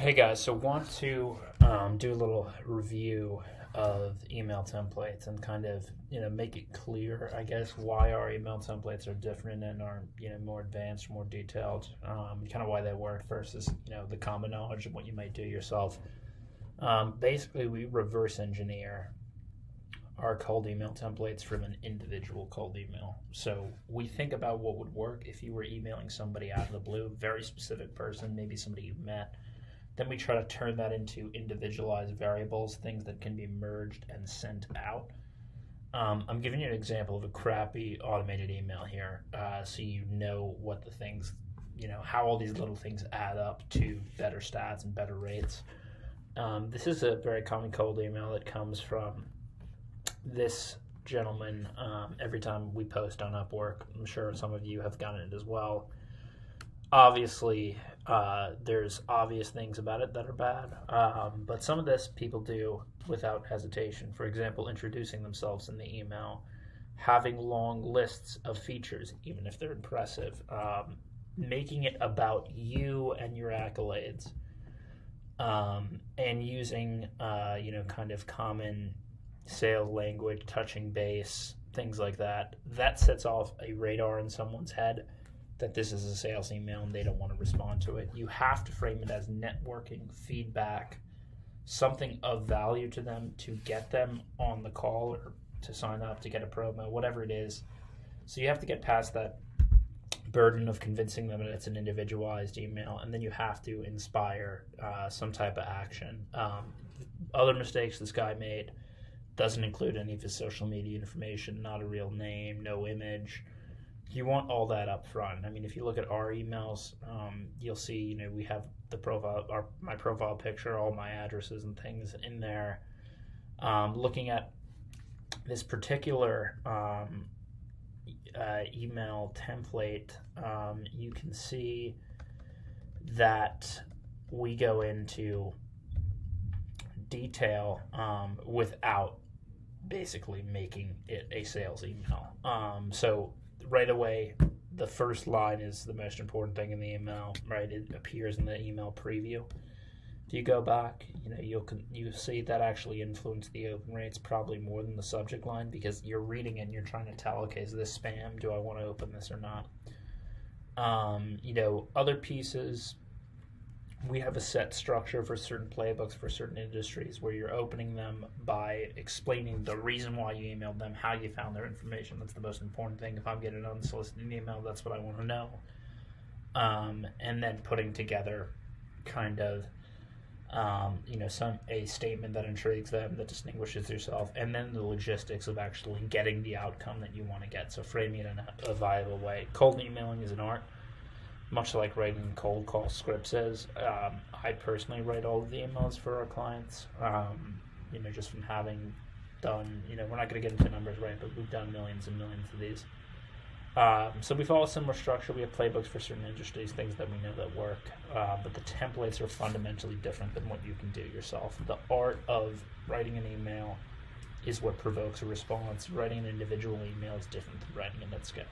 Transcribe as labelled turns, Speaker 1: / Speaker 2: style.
Speaker 1: Hey guys, so want to do a little review of email templates and kind of make it clear, I guess, why our email templates are different and are more advanced, more detailed, kind of why they work versus the common knowledge of what you might do yourself. Basically, we reverse engineer our cold email templates from an individual cold email. So we think about what would work if you were emailing somebody out of the blue, very specific person, maybe somebody you met. Then we try to turn that into individualized variables, things that can be merged and sent out. I'm giving you an example of a crappy automated email here, so you know what the things, how all these little things add up to better stats and better rates. This is a very common cold email that comes from this gentleman every time we post on Upwork. I'm sure some of you have gotten it as well. Obviously, there's obvious things about it that are bad, but some of this people do without hesitation. For example, introducing themselves in the email, having long lists of features, even if they're impressive, making it about you and your accolades, and using, kind of common sales language, touching base, things like that. That sets off a radar in someone's head that this is a sales email and they don't want to respond to it. You have to frame it as networking, feedback, something of value to them to get them on the call or to sign up, to get a promo, whatever it is. So you have to get past that burden of convincing them that it's an individualized email, and then you have to inspire some type of action. Other mistakes this guy made: doesn't include any of his social media information, not a real name, no image. You want all that up front. I mean, if you look at our emails, you'll see, we have the profile, my profile picture, all my addresses and things in there. Looking at this particular email template, you can see that we go into detail without basically making it a sales email. So right away, the first line is the most important thing in the email, right? It appears in the email preview. If you go back, you see that actually influenced the open rates probably more than the subject line, because you're reading it and you're trying to tell, okay, is this spam? Do I want to open this or not? Other pieces, we have a set structure for certain playbooks for certain industries where you're opening them by explaining the reason why you emailed them, how you found their information. That's the most important thing. If I'm getting an unsolicited email, that's what I want to know. And then putting together kind of, a statement that intrigues them, that distinguishes yourself, and then the logistics of actually getting the outcome that you want to get. So framing it in a viable way. Cold emailing is an art, much like writing cold call scripts is. I personally write all of the emails for our clients, just from having done, we're not going to get into numbers, right, but we've done millions and millions of these. So we follow a similar structure. We have playbooks for certain industries, things that we know that work, but the templates are fundamentally different than what you can do yourself. The art of writing an email is what provokes a response. Writing an individual email is different than writing it at scale.